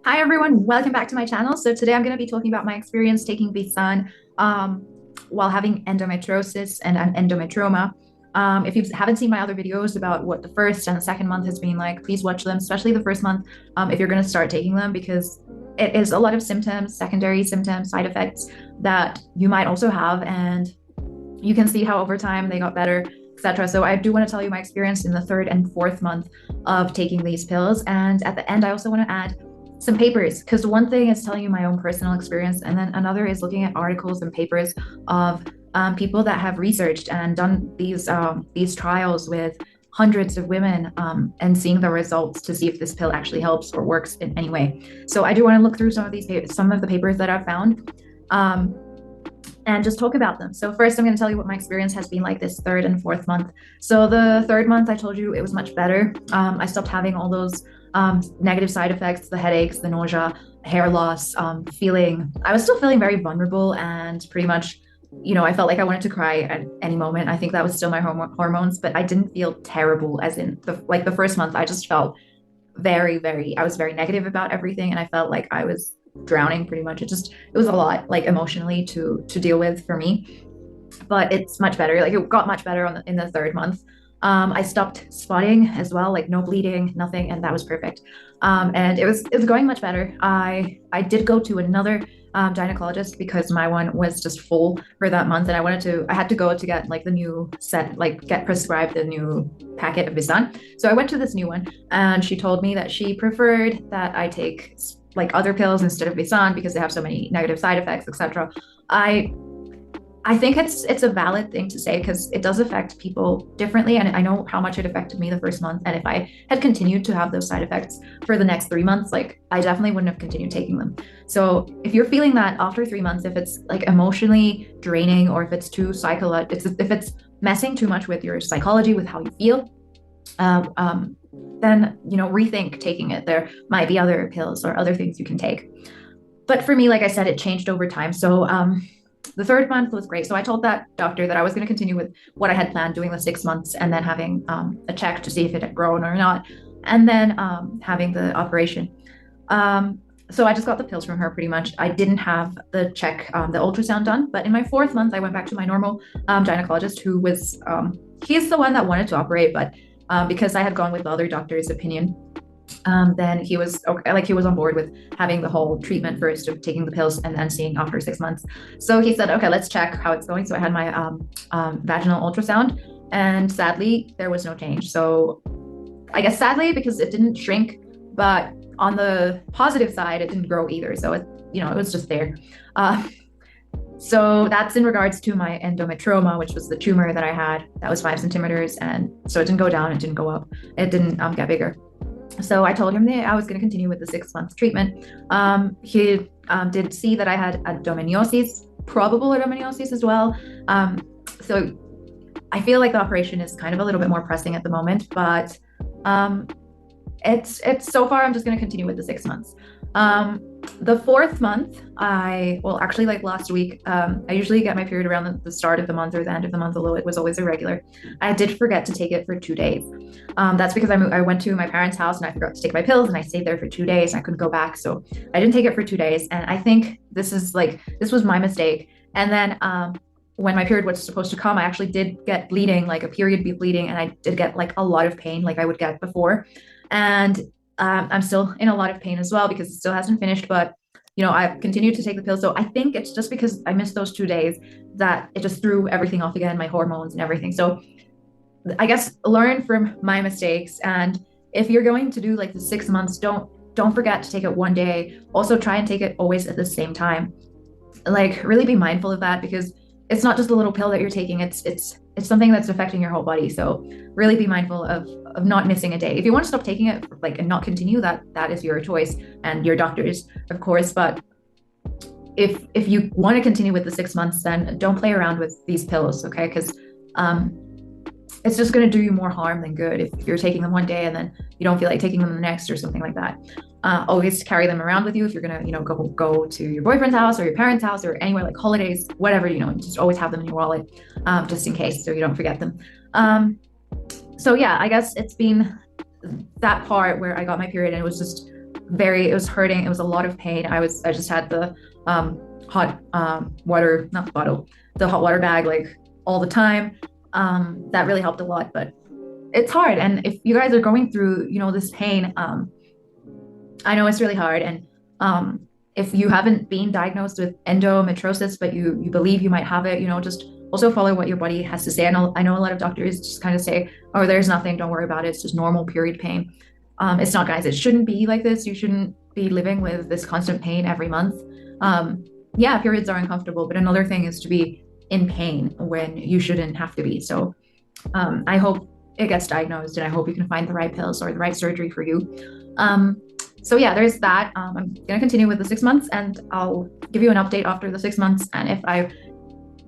Hi everyone, welcome back to my channel. So today I'm going to be talking about my experience taking visanne while having endometriosis and an endometrioma. If you haven't seen my other videos about what the first and the second month has been like, please watch them, especially the first month if you're going to start taking them, because it is a lot of symptoms, secondary symptoms, side effects that you might also have, and you can see how over time they got better, etc. So I do want to tell you my experience in the third and fourth month of taking these pills. And at the end, I also want to add some papers, because one thing is telling you my own personal experience, and then another is looking at articles and papers of people that have researched and done these trials with hundreds of women, and seeing the results to see if this pill actually helps or works in any way. So I do want to look through some of the papers that I've found. And just talk about them. So first, I'm going to tell you what my experience has been like this third and fourth month. So the third month, I told you it was much better. I stopped having all those negative side effects, the headaches, the nausea, hair loss, I was still feeling very vulnerable and pretty much, I felt like I wanted to cry at any moment. I think that was still my hormones, but I didn't feel terrible as in the first month. I just felt I was very negative about everything, and I felt like I was drowning pretty much. It was a lot, like, emotionally to deal with for me, but it's much better. Like, it got much better in the third month. I stopped spotting as well, like no bleeding, nothing, and that was perfect. And it was going much better. I did go to another gynecologist because my one was just full for that month, and I had to go to get like the new set, like get prescribed the new packet of visanne. So I went to this new one, and she told me that she preferred that I take like other pills instead of visanne because they have so many negative side effects, etc. I I think it's a valid thing to say because it does affect people differently. And I know how much it affected me the first month. And if I had continued to have those side effects for the next 3 months, like, I definitely wouldn't have continued taking them. So if you're feeling that after 3 months, if it's like emotionally draining, or if it's too if it's messing too much with your psychology, with how you feel, um, then, rethink taking it. There might be other pills or other things you can take. But for me, like I said, it changed over time. So the third month was great. So I told that doctor that I was going to continue with what I had planned, doing the 6 months and then having a check to see if it had grown or not, and then having the operation. So I just got the pills from her pretty much. I didn't have the ultrasound done, but in my fourth month, I went back to my normal gynecologist, who was, he's the one that wanted to operate, but because I had gone with the other doctor's opinion, then he was okay, like he was on board with having the whole treatment first of taking the pills and then seeing after 6 months. So he said, okay, let's check how it's going. So I had my vaginal ultrasound, and sadly, there was no change. So I guess sadly because it didn't shrink, but on the positive side, it didn't grow either. So it was just there. Uh, so that's in regards to my endometrioma, which was the tumor that I had. That was 5 centimeters, and so it didn't go down, it didn't go up, it didn't get bigger. So I told him that I was going to continue with the 6 month treatment. He did see that I had adenomyosis, probable adenomyosis as well. So I feel like the operation is kind of a little bit more pressing at the moment, but um, it's so far I'm just going to continue with the 6 months. The fourth month, actually, like last week, I usually get my period around the start of the month or the end of the month, although it was always irregular. I did forget to take it for 2 days. That's because I went to my parents' house and I forgot to take my pills, and I stayed there for 2 days and I couldn't go back. So I didn't take it for 2 days. And I think this was my mistake. And then when my period was supposed to come, I actually did get bleeding, like a period bleeding, and I did get like a lot of pain like I would get before. And I'm still in a lot of pain as well because it still hasn't finished, but I've continued to take the pill. So I think it's just because I missed those 2 days that it just threw everything off again, my hormones and everything. So I guess learn from my mistakes. And if you're going to do like the 6 months, don't forget to take it one day. Also try and take it always at the same time. Like, really be mindful of that, because it's not just a little pill that you're taking. It's something that's affecting your whole body. So really be mindful of not missing a day. If you want to stop taking it, like, and not continue, that is your choice and your doctor's, of course. But if you want to continue with the 6 months, then don't play around with these pills, okay? Because it's just going to do you more harm than good if you're taking them one day and then you don't feel like taking them the next or something like that. Always carry them around with you if you're going to, go to your boyfriend's house or your parents' house or anywhere, like holidays, whatever, just always have them in your wallet, just in case, so you don't forget them. So yeah, I guess it's been that part where I got my period, and it was just it was hurting. It was a lot of pain. I just had the hot water, not the bottle, the hot water bag like all the time. That really helped a lot, but it's hard. And if you guys are going through, this pain, I know it's really hard. And if you haven't been diagnosed with endometriosis, but you believe you might have it, just also follow what your body has to say. I know a lot of doctors just kind of say, oh, there's nothing, don't worry about it. It's just normal period pain. It's not, guys. It shouldn't be like this. You shouldn't be living with this constant pain every month. Yeah, periods are uncomfortable, but another thing is to be in pain when you shouldn't have to be. So I hope it gets diagnosed, and I hope you can find the right pills or the right surgery for you. So yeah, there's that. I'm gonna continue with the 6 months, and I'll give you an update after the 6 months. And if I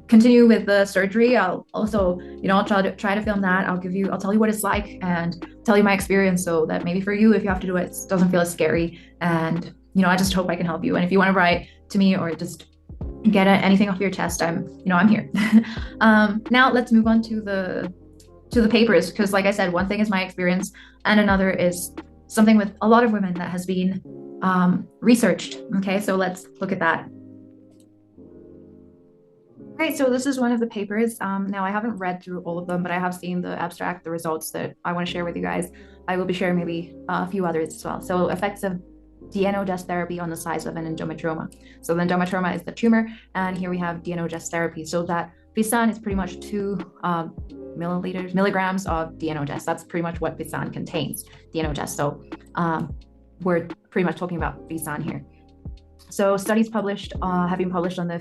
continue with the surgery, I'll also, I'll try to film that. I'll tell you what it's like and tell you my experience, so that maybe for you, if you have to do it, it doesn't feel as scary. And I just hope I can help you. And if you want to write to me or just get anything off your chest, I'm here. Now let's move on to the papers, because like I said, one thing is my experience and another is something with a lot of women that has been researched. Okay, so let's look at that. Right, so this is one of the papers. Now I haven't read through all of them, but I have seen the abstract, the results that I want to share with you guys. I will be sharing maybe a few others as well. So effects of DNO-gest therapy on the size of an endometrioma. So the endometrioma is the tumor, and here we have DNO-gest therapy. So that visanne is pretty much 2 milligrams of DNO-gest. That's pretty much what visanne contains, DNO-gest. So we're pretty much talking about visanne here. So studies have been published on the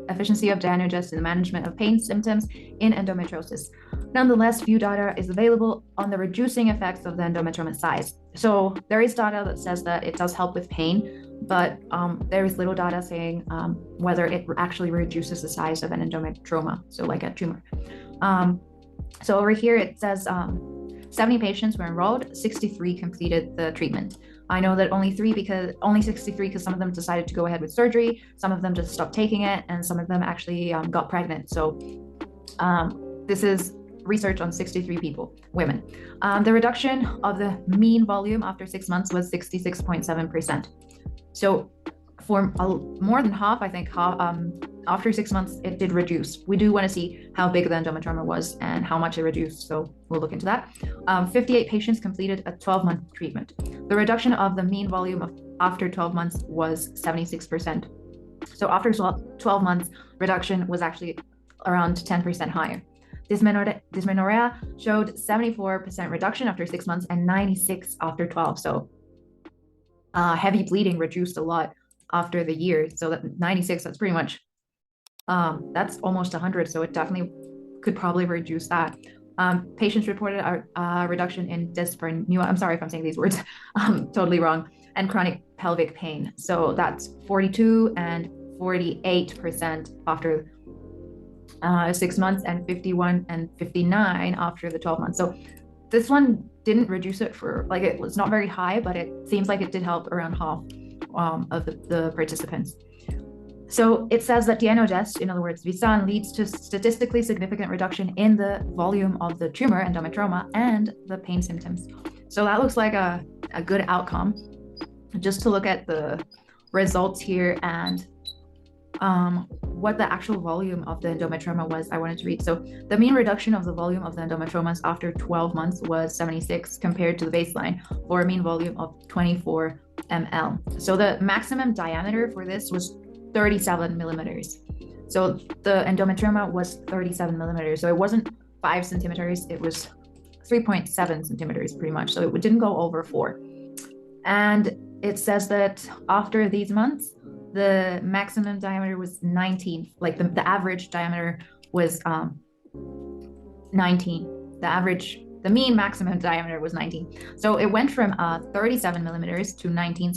efficiency of DNO-gest in the management of pain symptoms in endometriosis. Nonetheless, few data is available on the reducing effects of the endometrioma size. So there is data that says that it does help with pain, but there is little data saying whether it actually reduces the size of an endometrioma, so like a tumor. So over here it says 70 patients were enrolled, 63 completed the treatment. I know that only 63 because some of them decided to go ahead with surgery, some of them just stopped taking it, and some of them actually got pregnant. So this is research on 63 people, women. The reduction of the mean volume after 6 months was 66.7%. So for more than half, I think, after 6 months, it did reduce. We do want to see how big the endometrioma was and how much it reduced, so we'll look into that. 58 patients completed a 12-month treatment. The reduction of the mean volume after 12 months was 76%. So after 12 months, reduction was actually around 10% higher. Dysmenorrhea showed 74% reduction after 6 months and 96 after 12. So heavy bleeding reduced a lot after the year. So that 96, that's pretty much, that's almost 100. So it definitely could probably reduce that. Patients reported a reduction in dyspareunia. I'm sorry if I'm saying these words totally wrong. And chronic pelvic pain. So that's 42 and 48% after 6 months, and 51 and 59 after the 12 months. So this one didn't reduce it for, like, it was not very high, but it seems like it did help around half of the participants. So it says that DNO-gest, in other words, visanne, leads to statistically significant reduction in the volume of the tumor, endometrioma, and the pain symptoms. So that looks like a good outcome. Just to look at the results here and what the actual volume of the endometrioma was, I wanted to read. So the mean reduction of the volume of the endometriomas after 12 months was 76 compared to the baseline, for a mean volume of 24 ml. So the maximum diameter for this was 37 millimeters. So the endometrioma was 37 millimeters. So it wasn't 5 centimeters, it was 3.7 centimeters pretty much. So it didn't go over 4. And it says that after these months, the maximum diameter was 19. Like the average diameter was 19. The mean maximum diameter was 19. So it went from 37 millimeters to 19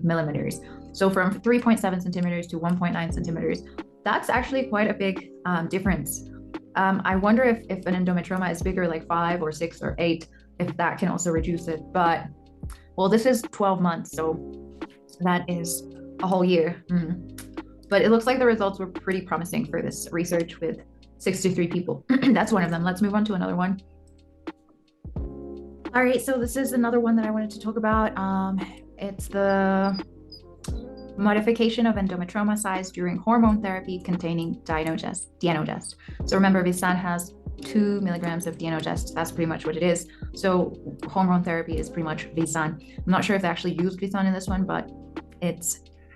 millimeters. So from 3.7 centimeters to 1.9 centimeters. That's actually quite a big difference. I wonder if an endometrioma is bigger, like 5 or 6 or 8, if that can also reduce it. But, well, this is 12 months, so that is a whole year. But it looks like the results were pretty promising for this research with 63 people. That's one of them. Let's move on to another one. All right, so this is another one that I wanted to talk about. It's the modification of endometrioma size during hormone therapy containing dienogest. So remember, visanne has 2 milligrams of dienogest. That's pretty much what it is. So hormone therapy is pretty much visanne. I'm not sure if they actually used visanne in this one, but it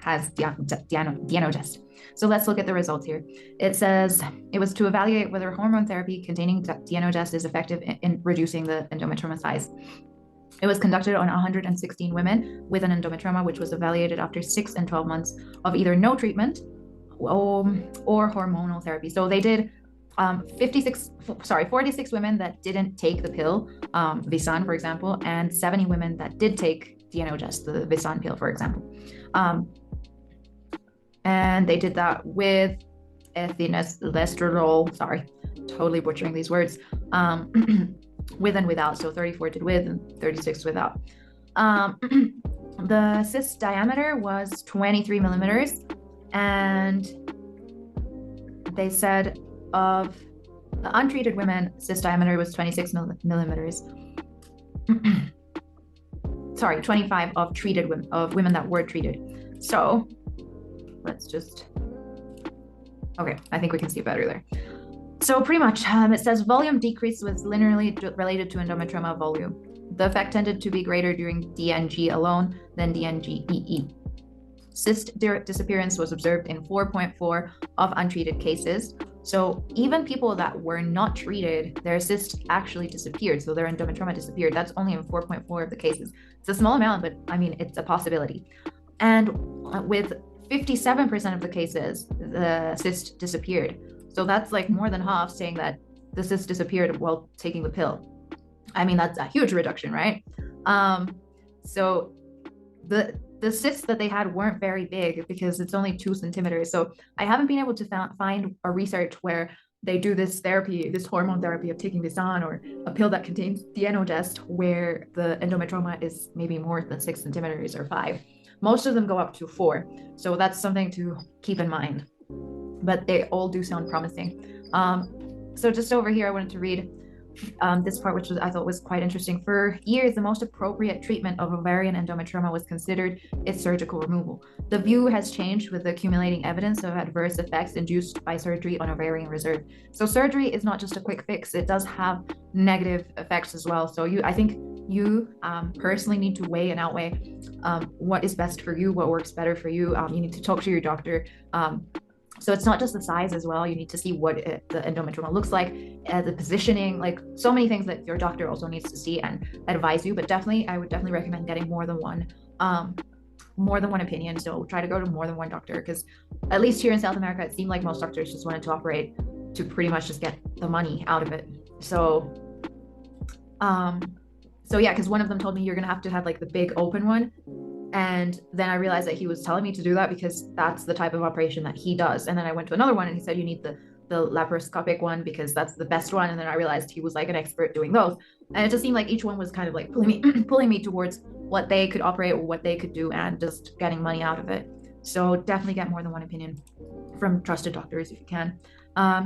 has dienogest. So let's look at the results here. It says it was to evaluate whether hormone therapy containing dienogest is effective in reducing the endometrioma size. It was conducted on 116 women with an endometrioma, which was evaluated after 6 and 12 months of either no treatment or hormonal therapy. So they did 46 women that didn't take the pill, visanne, for example, and 70 women that did take dienogest, the visanne pill, for example. And they did that with ethylenostrol, sorry, totally butchering these words, with and without. So 34 did with and 36 without. The cyst diameter was 23 millimeters, and they said of the untreated women, cyst diameter was 26 millimeters. Sorry, 25 of treated women, of women that were treated. So let's just, okay, I think we can see better there. So pretty much, it says volume decrease was linearly related to endometrioma volume. The effect tended to be greater during DNG alone than DNG-EE. Cyst disappearance was observed in 4.4 of untreated cases. So even people that were not treated, their cyst actually disappeared. So their endometrioma disappeared. That's only in 4.4 of the cases. It's a small amount, but I mean, it's a possibility. And with 57% of the cases, the cyst disappeared. So that's like more than half saying that the cyst disappeared while taking the pill. I mean, that's a huge reduction, right? So the cysts that they had weren't very big because it's only 2 centimeters. So I haven't been able to find a research where they do this therapy, this hormone therapy of taking visanne or a pill that contains dienogest where the endometrioma is maybe more than 6 centimeters or 5. Most of them go up to 4. So that's something to keep in mind. But they all do sound promising. So just over here, I wanted to read this part, which I thought was quite interesting. For years, the most appropriate treatment of ovarian endometrioma was considered its surgical removal. The view has changed with the accumulating evidence of adverse effects induced by surgery on ovarian reserve. So surgery is not just a quick fix. It does have negative effects as well. So I think you personally need to weigh and outweigh what is best for you, what works better for you. You need to talk to your doctor. So it's not just the size as well. You need to see what the endometrioma looks like, the positioning, like so many things that your doctor also needs to see and advise you. But definitely, I would definitely recommend getting more than one opinion. So try to go to more than one doctor, because at least here in South America, it seemed like most doctors just wanted to operate to pretty much just get the money out of it. So yeah, because one of them told me you're gonna have to have like the big open one. And then I realized that he was telling me to do that because that's the type of operation that he does. And then I went to another one and he said, you need the laparoscopic one because that's the best one. And then I realized he was like an expert doing those. And it just seemed like each one was kind of like pulling me towards what they could operate or what they could do and just getting money out of it. So definitely get more than one opinion from trusted doctors if you can.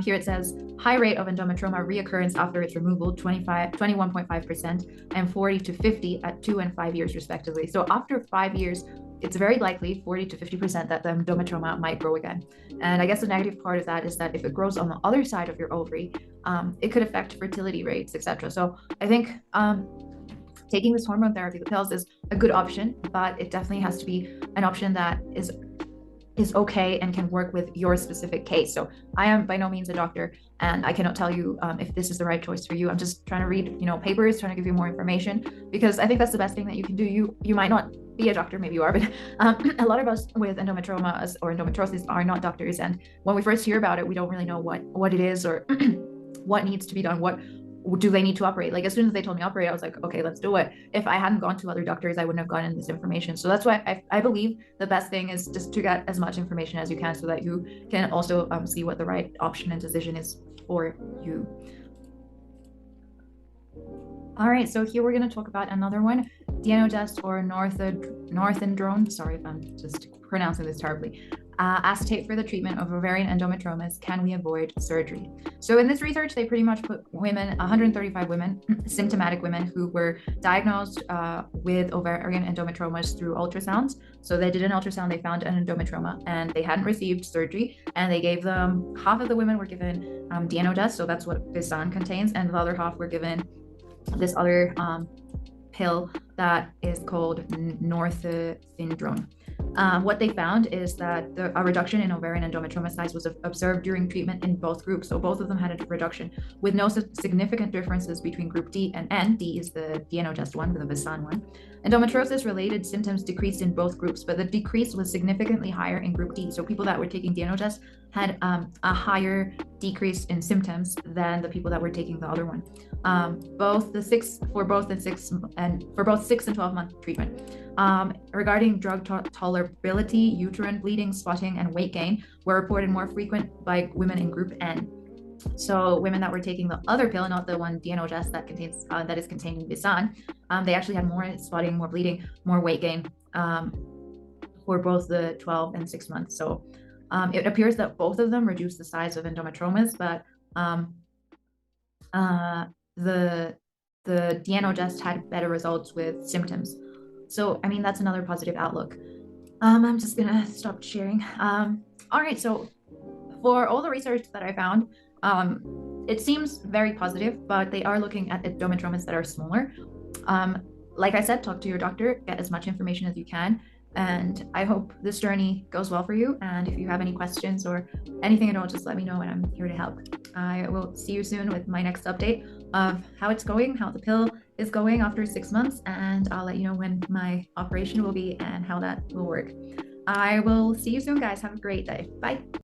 Here it says high rate of endometrioma reoccurrence after its removal, 21.5% and 40 to 50 at 2 and 5 years respectively. So after 5 years, it's very likely 40 to 50% that the endometrioma might grow again. And I guess the negative part of that is that if it grows on the other side of your ovary, it could affect fertility rates, etc. So I think taking this hormone therapy, the pills, is a good option, but it definitely has to be an option that is okay and can work with your specific case. So I am by no means a doctor, and I cannot tell you if this is the right choice for you. I'm just trying to read, papers, trying to give you more information, because I think that's the best thing that you can do. You might not be a doctor, maybe you are, but a lot of us with endometrioma or endometriosis are not doctors. And when we first hear about it, we don't really know what it is or what needs to be done. What do they need to operate? Like as soon as they told me operate, I was like, okay, let's do it. If I hadn't gone to other doctors, I wouldn't have gotten this information. So that's why I believe the best thing is just to get as much information as you can so that you can also see what the right option and decision is for you. All right, so here we're going to talk about another one, dienogest or norethindrone. Sorry if I'm just pronouncing this terribly. acetate for the treatment of ovarian endometriomas. Can we avoid surgery? So in this research, they pretty much put women, 135 women, symptomatic women who were diagnosed with ovarian endometriomas through ultrasounds. So they did an ultrasound, they found an endometrioma, and they hadn't received surgery. And they gave them, half of the women were given DNODES, so that's what visanne contains, and the other half were given this other pill that is called norethindrone. What they found is that a reduction in ovarian endometrioma size was observed during treatment in both groups. So both of them had a reduction with no significant differences between group D and N. D is the DNODES one, the visanne one. Endometriosis related symptoms decreased in both groups, but the decrease was significantly higher in group D. So people that were taking DNODES had a higher decrease in symptoms than the people that were taking the other one. Both 6 and 12-month treatment. Regarding drug tolerability, uterine bleeding, spotting, and weight gain were reported more frequent by women in group N. So women that were taking the other pill, not the one DNODES that is contained in visanne, they actually had more spotting, more bleeding, more weight gain for both the 12 and 6 months. So it appears that both of them reduced the size of endometriomas, but the DNODES had better results with symptoms. So, I mean, that's another positive outlook. I'm just gonna stop sharing. All right, so for all the research that I found, it seems very positive, but they are looking at endometriomas that are smaller. Like I said, talk to your doctor, get as much information as you can, and I hope this journey goes well for you. And if you have any questions or anything at all, just let me know and I'm here to help. I will see you soon with my next update of how it's going, how the pill is going after 6 months, and I'll let you know when my operation will be and how that will work. I will see you soon, guys. Have a great day. Bye.